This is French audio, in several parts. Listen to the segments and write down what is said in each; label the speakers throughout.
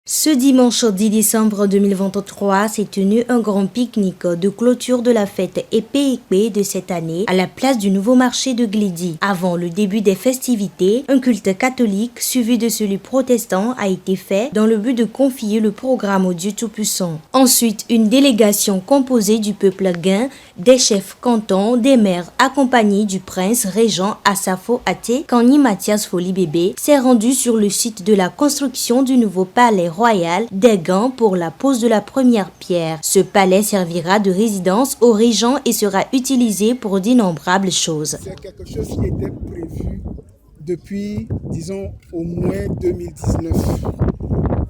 Speaker 1: Ce dimanche 10 décembre 2023 s'est tenu un grand pique-nique de clôture de la fête Épée de cette année à la place du nouveau marché de Glidi. Avant le début des festivités, un culte catholique suivi de celui protestant a été fait dans le but de confier le programme au Dieu Tout-Puissant. Ensuite, une délégation composée du peuple gain, des chefs cantons, des maires accompagnés du prince régent Assafo Até, Kani Mathias Foli Bébé, s'est rendu sur le site de la construction du nouveau palais royal des Gants pour la pose de la première pierre. Ce palais servira de résidence aux régents et sera utilisé pour d'innombrables choses.
Speaker 2: C'est quelque chose qui était prévu depuis, disons, au moins 2019.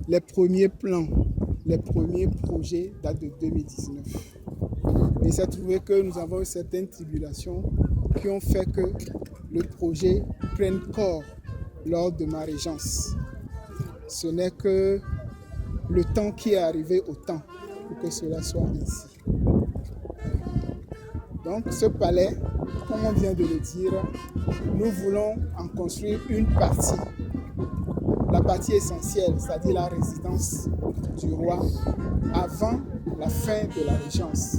Speaker 2: Les premiers plans, les premiers projets datent de 2019. Mais il s'est trouvé que nous avons eu certaines tribulations qui ont fait que le projet prenne corps lors de ma régence. Ce n'est que le temps qui est arrivé au temps pour que cela soit ainsi. Donc ce palais, comme on vient de le dire, nous voulons en construire une partie. La partie essentielle, c'est-à-dire la résidence du roi, avant la fin de la régence.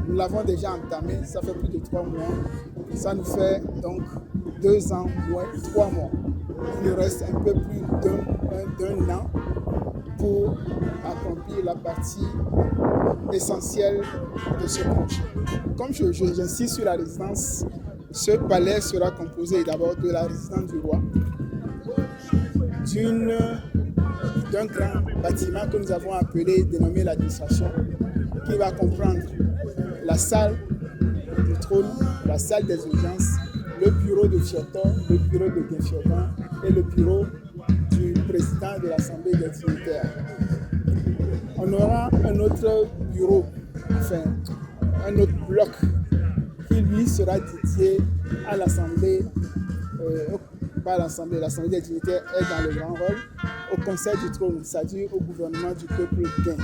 Speaker 2: Nous l'avons déjà entamé, ça fait plus de 3 mois. Ça nous fait donc 2 ans, moins 3 mois. Il nous reste un peu plus d'un an pour accomplir la partie essentielle de ce projet. Comme j'insiste sur la résidence, ce palais sera composé d'abord de la résidence du roi, d'un grand bâtiment que nous avons dénommé l'administration, qui va comprendre la salle du trône, la salle des audiences, le bureau de Fiotor, le bureau de Guinfiodan et le bureau du président de l'Assemblée des dignitaires. On aura un autre bureau, enfin un autre bloc qui lui sera dédié à l'Assemblée, l'Assemblée des dignitaires est dans le grand rôle, au Conseil du trône, c'est-à-dire au gouvernement du peuple gain.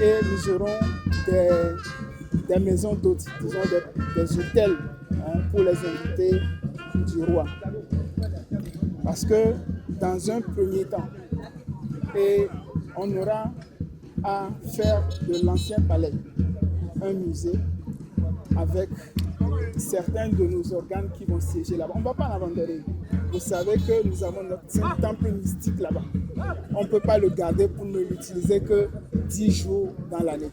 Speaker 2: Et nous aurons des maisons d'hôtes, disons des hôtels pour les invités du roi. Parce que dans un premier temps, on aura à faire de l'ancien palais un musée avec certains de nos organes qui vont siéger là-bas. On ne va pas l'abandonner. Vous savez que nous avons notre temple mystique là-bas. On ne peut pas le garder pour ne l'utiliser que 10 jours dans l'année.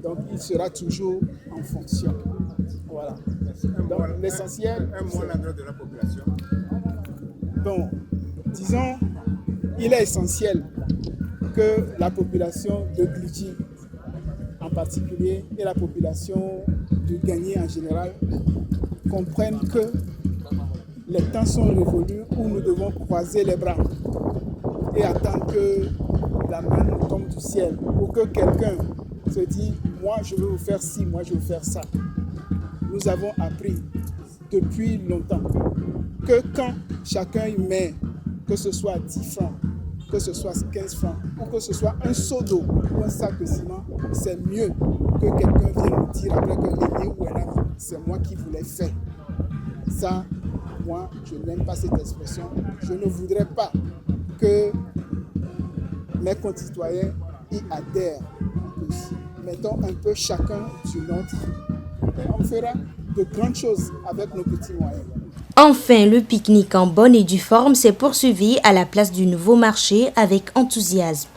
Speaker 2: Donc il sera toujours en fonction. Voilà. Donc l'essentiel...
Speaker 3: Un mot à l'endroit de la population.
Speaker 2: Bon, disons, il est essentiel que la population de Glidi en particulier et la population du Gagné en général comprennent que les temps sont révolus où nous devons croiser les bras et attendre que la main nous tombe du ciel ou que quelqu'un se dise « moi je veux vous faire ci, moi je veux faire ça ». Nous avons appris depuis longtemps que quand chacun y met, que ce soit 10 francs, que ce soit 15 francs, ou que ce soit un seau d'eau ou un sac de ciment, c'est mieux que quelqu'un vienne nous dire après que Léné ou Elan, c'est moi qui vous l'ai fait. Ça, moi, je n'aime pas cette expression. Je ne voudrais pas que mes concitoyens y adhèrent en plus. Mettons un peu chacun du nôtre. On fera de grandes choses avec nos petits moyens.
Speaker 1: Enfin, le pique-nique en bonne et due forme s'est poursuivi à la place du nouveau marché avec enthousiasme.